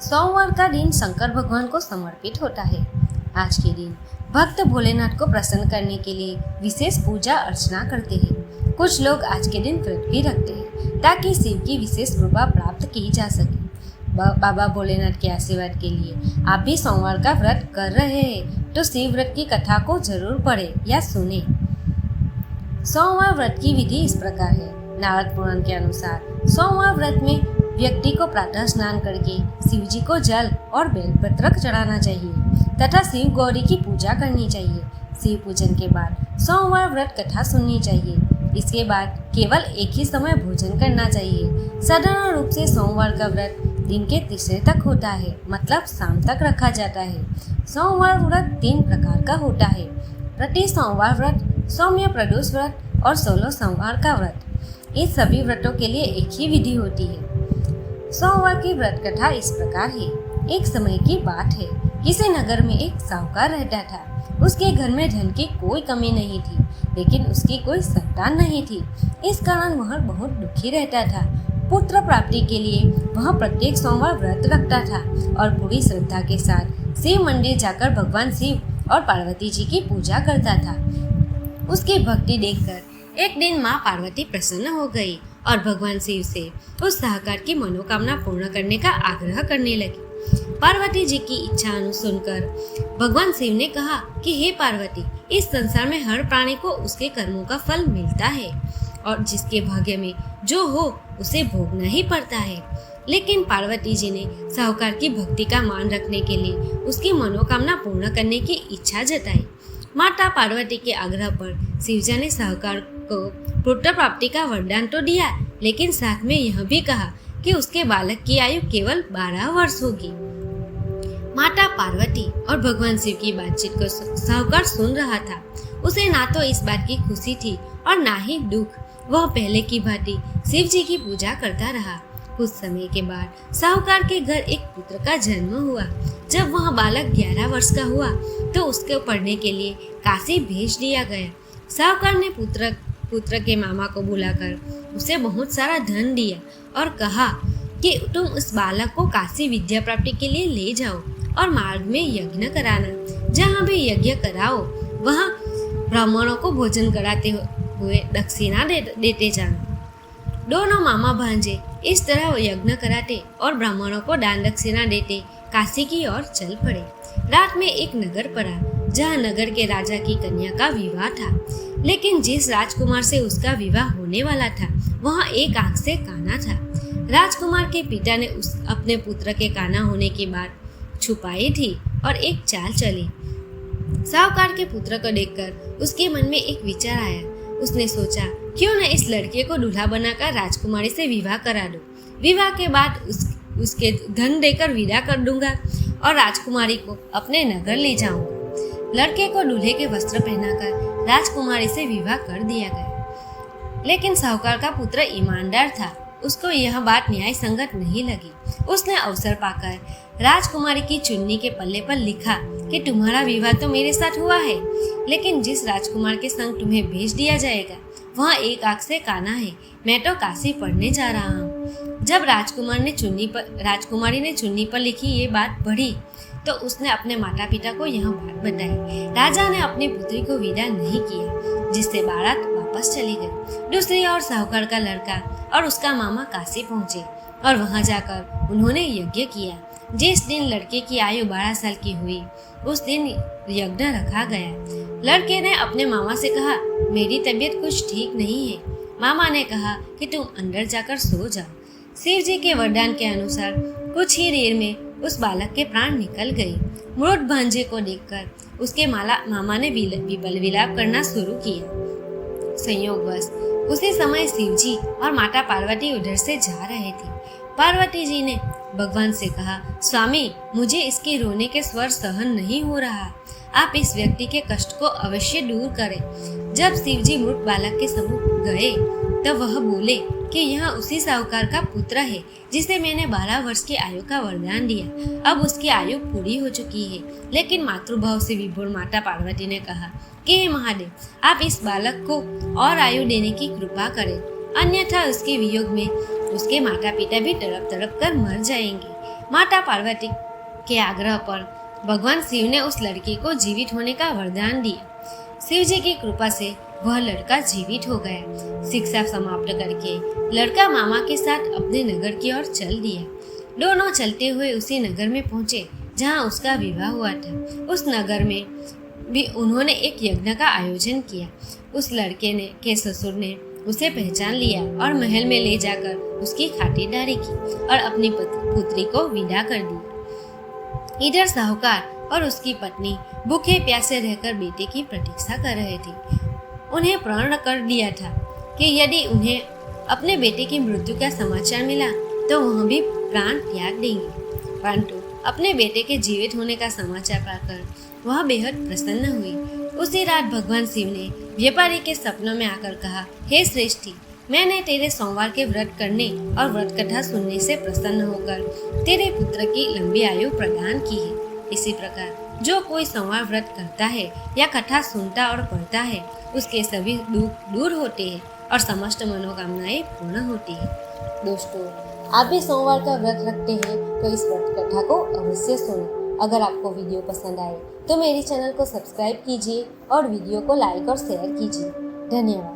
सोमवार का दिन शंकर भगवान को समर्पित होता है। आज के दिन भक्त भोलेनाथ को प्रसन्न करने के लिए विशेष पूजा अर्चना करते हैं। कुछ लोग आज के दिन व्रत भी रखते हैं ताकि शिव की विशेष कृपा प्राप्त की जा सके। बाबा भोलेनाथ के आशीर्वाद के लिए आप भी सोमवार का व्रत कर रहे हैं तो शिव व्रत की कथा को जरूर पढ़े या सुने। सोमवार व्रत की विधि इस प्रकार है। नारद पुराण के अनुसार सोमवार व्रत में व्यक्ति को प्रातः स्नान करके शिव जी को जल और बेलपत्र चढ़ाना चाहिए तथा शिव गौरी की पूजा करनी चाहिए। शिव पूजन के बाद सोमवार व्रत कथा सुननी चाहिए। इसके बाद केवल एक ही समय भोजन करना चाहिए। साधारण रूप से सोमवार का व्रत दिन के तीसरे तक होता है, मतलब शाम तक रखा जाता है। सोमवार व्रत 3 प्रकार का होता है: प्रति सोमवार व्रत, सौम्य प्रदोष व्रत और 16 सोमवार का व्रत। इन सभी व्रतों के लिए एक ही विधि होती है। सोमवार की व्रत कथा इस प्रकार है। एक समय की बात है, किसी नगर में एक साहूकार रहता था। उसके घर में धन की कोई कमी नहीं थी, लेकिन उसकी कोई संतान नहीं थी। इस कारण वह बहुत दुखी रहता था। पुत्र प्राप्ति के लिए वह प्रत्येक सोमवार व्रत रखता था और पूरी श्रद्धा के साथ शिव मंदिर जाकर भगवान शिव और पार्वती जी की पूजा करता था। उसकी भक्ति देखकर एक दिन माँ पार्वती प्रसन्न हो गई और भगवान शिव से उस साहूकार की मनोकामना पूर्ण करने का आग्रह करने लगी। पार्वती जी की इच्छा सुनकर भगवान शिव ने कहा कि हे पार्वती, इस संसार में हर प्राणी को उसके कर्मों का फल मिलता है और जिसके भाग्य में जो हो उसे भोगना ही पड़ता है। लेकिन पार्वती जी ने साहूकार की भक्ति का मान रखने के लिए उसकी मनोकामना पूर्ण करने की इच्छा जताई। माता पार्वती के आग्रह पर शिवजी ने साहूकार को पुत्र प्राप्ति का वरदान तो दिया, लेकिन साथ में यह भी कहा कि उसके बालक की आयु केवल 12 वर्ष होगी। माता पार्वती और भगवान शिव की बातचीत को साहूकार सुन रहा था। उसे ना तो इस बात की खुशी थी और ना ही दुख। वह पहले की भांति शिव जी की पूजा करता रहा। कुछ समय के बाद साहूकार के घर एक पुत्र का जन्म हुआ। जब वह बालक 11 वर्ष का हुआ तो उसको पढ़ने के लिए काशी भेज दिया गया। साहूकार ने पुत्र के मामा को बुलाकर उसे बहुत सारा धन दिया और कहा कि तुम उस बालक को काशी विद्या प्राप्ति के लिए ले जाओ और मार्ग में यज्ञ कराना। जहाँ भी यज्ञ कराओ वहाँ ब्राह्मणों को भोजन कराते हुए दक्षिणा देते जाना। दोनों मामा भांजे इस तरह यज्ञ कराते और ब्राह्मणों को दान दक्षिणा देते काशी की ओर चल पड़े। रात में एक नगर पड़ा जहाँ नगर के राजा की कन्या का विवाह था, लेकिन जिस राजकुमार से उसका विवाह होने वाला था वह एक आंख से काना था। राजकुमार के पिता ने अपने पुत्र के काना होने की बात छुपाई थी और एक चाल चली। साहूकार के पुत्र को देखकर उसके मन में एक विचार आया। उसने सोचा, क्यों न इस लड़के को दूल्हा बनाकर राजकुमारी से विवाह करा दूं। विवाह के बाद उसके धन देकर विदा कर दूंगा और राजकुमारी को अपने नगर ले जाऊंगा। लड़के को दूल्हे के वस्त्र पहनाकर राजकुमारी से विवाह कर दिया गया। लेकिन साहूकार का पुत्र ईमानदार था। उसको यह बात न्याय संगत नहीं लगी। उसने अवसर पाकर राजकुमारी की चुन्नी के पल्ले पर लिखा कि तुम्हारा विवाह तो मेरे साथ हुआ है, लेकिन जिस राजकुमार के संग तुम्हें भेज दिया जाएगा वह एक आंख से काना है। मैं तो काशी पढ़ने जा रहा हूँ। जब राजकुमारी ने चुन्नी पर लिखी ये बात पढ़ी तो उसने अपने माता पिता को यह बात बताई। राजा ने अपनी पुत्री को विदा नहीं किया, जिससे बारात वापस चली गई। दूसरी ओर साहूकार का लड़का और उसका मामा काशी पहुंचे और वहां जाकर उन्होंने यज्ञ किया। जिस दिन लड़के की आयु 12 साल की हुई उस दिन यज्ञ रखा गया। लड़के ने अपने मामा से कहा, मेरी तबीयत कुछ ठीक नहीं है। मामा ने कहा कि तुम अंदर जाकर सो जाओ। शिव जी के वरदान के अनुसार कुछ ही देर में उस बालक के प्राण निकल गए। मृत भांजे को देखकर उसके मामा ने विबल विलाप करना शुरू किया। संयोगवश उसी समय शिवजी और माता पार्वती उधर से जा रहे थे। पार्वती जी ने भगवान से कहा, स्वामी, मुझे इसके रोने के स्वर सहन नहीं हो रहा। आप इस व्यक्ति के कष्ट को अवश्य दूर करें। जब शिवजी मृत बालक के सम्मुख गए तब वह बोले कि यह उसी साहूकार का पुत्र है जिसे मैंने 12 वर्ष की आयु का वरदान दिया। अब उसकी आयु पूरी हो चुकी है। लेकिन मातृभाव से विभोर माता पार्वती ने कहा कि हे महादेव, आप इस बालक को और आयु देने की कृपा करें, अन्यथा उसके वियोग में उसके माता पिता भी तड़प तड़प कर मर जाएंगे। माता पार्वती के आग्रह पर भगवान शिव ने उस लड़की को जीवित होने का वरदान दिया। शिव जी की कृपा से वह लड़का जीवित हो गया। शिक्षा समाप्त करके लड़का मामा के साथ अपने नगर की ओर चल दिया। दोनों चलते हुए उसी नगर में पहुंचे जहां उसका विवाह हुआ था। उस नगर में भी उन्होंने एक यज्ञ का आयोजन किया। उस लड़के ने के ससुर ने उसे पहचान लिया और महल में ले जाकर उसकी खातिरदारी की और अपनी पुत्री को विदा कर दिया। इधर साहूकार और उसकी पत्नी भूखे प्यासे रहकर बेटे की प्रतीक्षा कर रहे थे। उन्हें प्रण कर दिया था कि यदि उन्हें अपने बेटे की मृत्यु का समाचार मिला तो वह भी प्राण त्याग देंगे। परंतु अपने बेटे के जीवित होने का समाचार पाकर वह बेहद प्रसन्न हुई। उसी रात भगवान शिव ने व्यापारी के सपनों में आकर कहा, हे श्रेष्ठी, मैंने तेरे सोमवार के व्रत करने और व्रत कथा सुनने से प्रसन्न होकर तेरे पुत्र की लंबी आयु प्रदान की है। इसी प्रकार जो कोई सोमवार व्रत करता है या कथा सुनता और पढ़ता है, उसके सभी दुख दूर होते हैं और समस्त मनोकामनाएं पूर्ण होती है। दोस्तों, आप भी सोमवार का व्रत रखते हैं तो इस व्रत कथा को अवश्य सुनें। अगर आपको वीडियो पसंद आए तो मेरे चैनल को सब्सक्राइब कीजिए और वीडियो को लाइक और शेयर कीजिए। धन्यवाद।